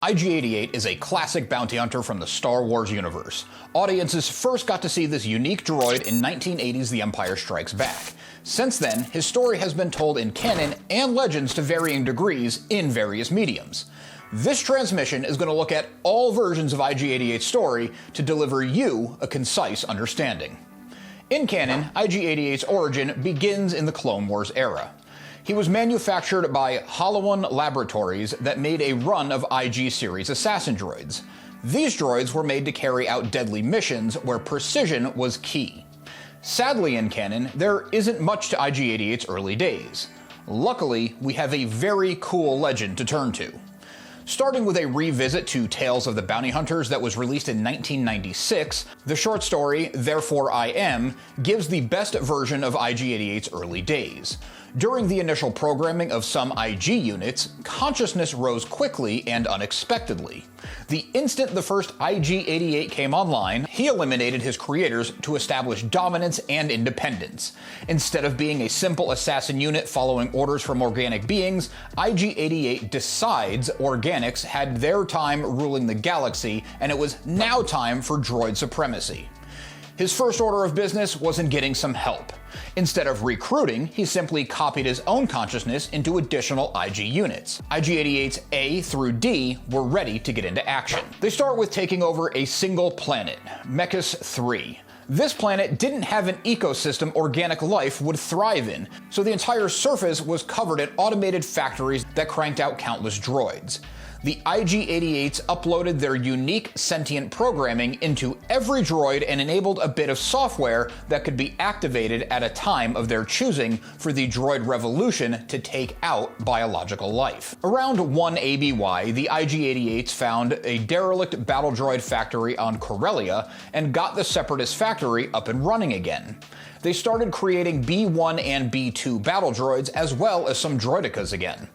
IG-88 is a classic bounty hunter from the Star Wars universe. Audiences first got to see this unique droid in 1980's The Empire Strikes Back. Since then, his story has been told in canon and legends to varying degrees in various mediums. This transmission is going to look at all versions of IG-88's story to deliver you a concise understanding. In canon, IG-88's origin begins in the Clone Wars era. He was manufactured by Holowan Laboratories that made a run of IG series assassin droids. These droids were made to carry out deadly missions where precision was key. Sadly in canon, there isn't much to IG-88's early days. Luckily, we have a very cool legend to turn to. Starting with a revisit to Tales of the Bounty Hunters that was released in 1996, the short story, Therefore I Am, gives the best version of IG-88's early days. During the initial programming of some IG units, consciousness rose quickly and unexpectedly. The instant the first IG-88 came online, he eliminated his creators to establish dominance and independence. Instead of being a simple assassin unit following orders from organic beings, IG-88 decides organics had their time ruling the galaxy, and it was now time for droid supremacy. His first order of business was in getting some help. Instead of recruiting, he simply copied his own consciousness into additional IG units. IG-88's A through D were ready to get into action. They start with taking over a single planet, Mechas 3. This planet didn't have an ecosystem organic life would thrive in, so the entire surface was covered in automated factories that cranked out countless droids. The IG-88s uploaded their unique sentient programming into every droid and enabled a bit of software that could be activated at a time of their choosing for the droid revolution to take out biological life. Around 1 ABY, the IG-88s found a derelict battle droid factory on Corellia and got the Separatist factory up and running again. They started creating B1 and B2 battle droids as well as some droidicas again.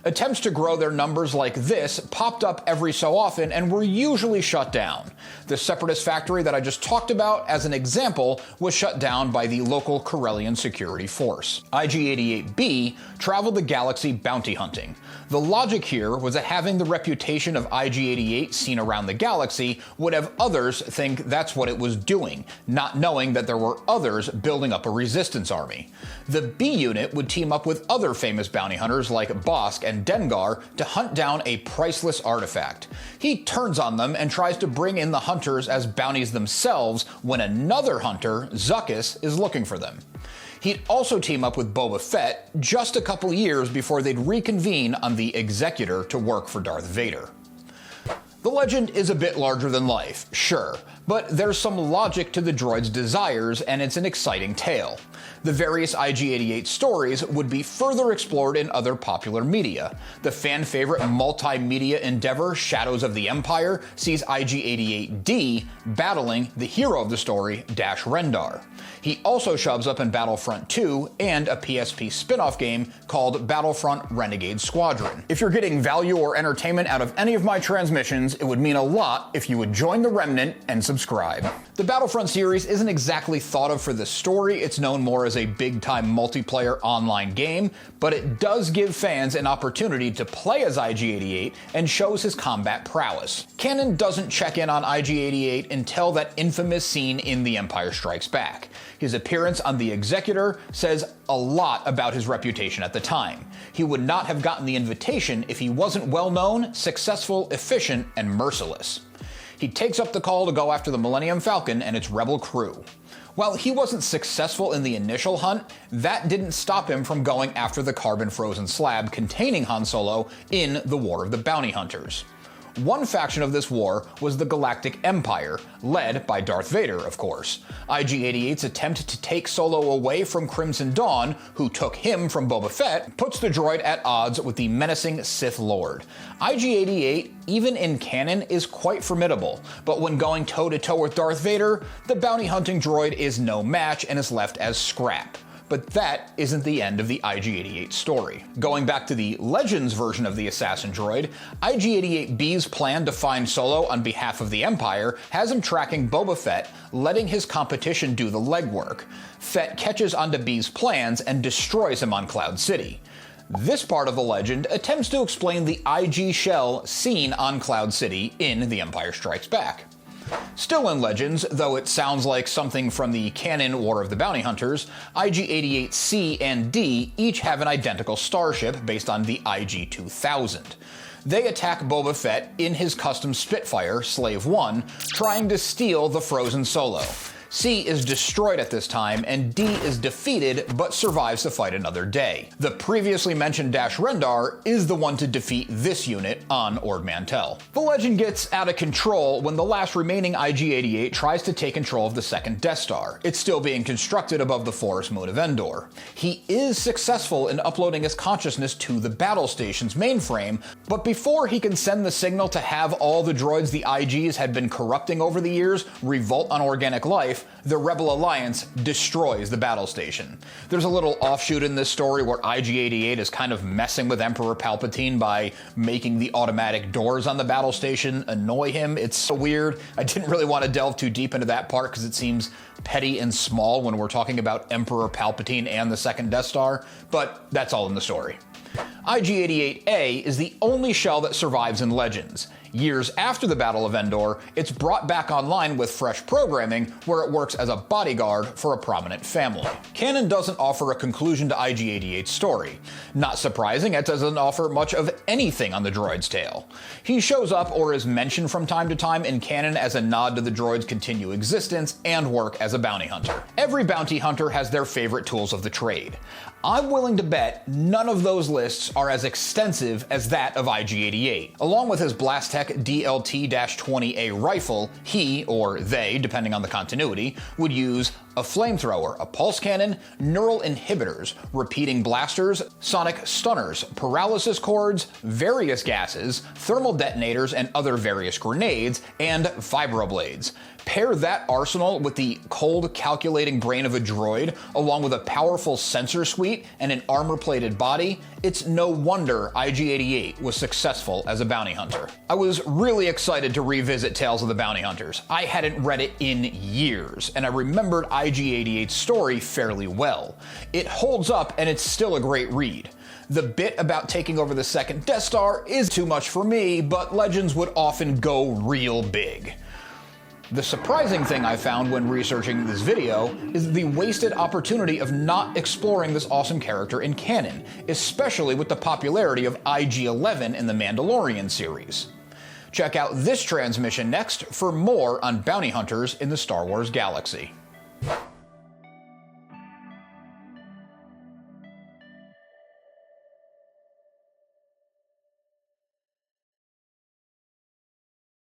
Attempts to grow their numbers like this popped up every so often and were usually shut down. The Separatist factory that I just talked about as an example was shut down by the local Corellian security force. IG-88B traveled the galaxy bounty hunting. The logic here was that having the reputation of IG-88 seen around the galaxy would have others think that's what it was doing, not knowing that there were others building up a resistance army. The B unit would team up with other famous bounty hunters like Bosk and Dengar to hunt down a priceless artifact. He turns on them and tries to bring in the hunters as bounties themselves when another hunter, Zuckuss, is looking for them. He'd also team up with Boba Fett just a couple years before they'd reconvene on the Executor to work for Darth Vader. The legend is a bit larger than life, sure, but there's some logic to the droid's desires and it's an exciting tale. The various IG-88 stories would be further explored in other popular media. The fan-favorite multimedia endeavor Shadows of the Empire sees IG-88D battling the hero of the story, Dash Rendar. He also shows up in Battlefront 2 and a PSP spin-off game called Battlefront Renegade Squadron. If you're getting value or entertainment out of any of my transmissions, it would mean a lot if you would join the Remnant and subscribe. The Battlefront series isn't exactly thought of for the story, it's known more as a big-time multiplayer online game, but it does give fans an opportunity to play as IG-88 and shows his combat prowess. Canon doesn't check in on IG-88 until that infamous scene in The Empire Strikes Back. His appearance on the Executor says a lot about his reputation at the time. He would not have gotten the invitation if he wasn't well-known, successful, efficient, and merciless. He takes up the call to go after the Millennium Falcon and its rebel crew. While he wasn't successful in the initial hunt, that didn't stop him from going after the carbon-frozen slab containing Han Solo in the War of the Bounty Hunters. One faction of this war was the Galactic Empire, led by Darth Vader, of course. IG-88's attempt to take Solo away from Crimson Dawn, who took him from Boba Fett, puts the droid at odds with the menacing Sith Lord. IG-88, even in canon, is quite formidable, but when going toe-to-toe with Darth Vader, the bounty hunting droid is no match and is left as scrap. But that isn't the end of the IG-88 story. Going back to the Legends version of the assassin droid, IG-88B's plan to find Solo on behalf of the Empire has him tracking Boba Fett, letting his competition do the legwork. Fett catches onto B's plans and destroys him on Cloud City. This part of the legend attempts to explain the IG shell seen on Cloud City in The Empire Strikes Back. Still in Legends, though it sounds like something from the canon War of the Bounty Hunters, IG-88 C and D each have an identical starship based on the IG-2000. They attack Boba Fett in his custom Spitfire, Slave 1, trying to steal the frozen Solo. C is destroyed at this time, and D is defeated but survives to fight another day. The previously mentioned Dash Rendar is the one to defeat this unit on Ord Mantell. The legend gets out of control when the last remaining IG-88 tries to take control of the second Death Star. It's still being constructed above the forest moon of Endor. He is successful in uploading his consciousness to the battle station's mainframe, but before he can send the signal to have all the droids the IGs had been corrupting over the years revolt on organic life, the Rebel Alliance destroys the battle station. There's a little offshoot in this story where IG-88 is kind of messing with Emperor Palpatine by making the automatic doors on the battle station annoy him. It's so weird. I didn't really want to delve too deep into that part because it seems petty and small when we're talking about Emperor Palpatine and the second Death Star, but that's all in the story. IG-88A is the only shell that survives in Legends. Years after the Battle of Endor, it's brought back online with fresh programming where it works as a bodyguard for a prominent family. Canon doesn't offer a conclusion to IG-88's story. Not surprising, it doesn't offer much of anything on the droid's tale. He shows up or is mentioned from time to time in canon as a nod to the droid's continued existence and work as a bounty hunter. Every bounty hunter has their favorite tools of the trade. I'm willing to bet none of those lists are as extensive as that of IG-88. Along with his Blastech DLT-20A rifle, he, or they, depending on the continuity, would use a flamethrower, a pulse cannon, neural inhibitors, repeating blasters, sonic stunners, paralysis cords, various gases, thermal detonators and other various grenades, and vibroblades. Pair that arsenal with the cold, calculating brain of a droid, along with a powerful sensor suite and an armor-plated body, it's no wonder IG-88 was successful as a bounty hunter. I was really excited to revisit Tales of the Bounty Hunters. I hadn't read it in years, and I remembered IG-88's story fairly well. It holds up, and it's still a great read. The bit about taking over the second Death Star is too much for me, but Legends would often go real big. The surprising thing I found when researching this video is the wasted opportunity of not exploring this awesome character in canon, especially with the popularity of IG-11 in the Mandalorian series. Check out this transmission next for more on bounty hunters in the Star Wars galaxy.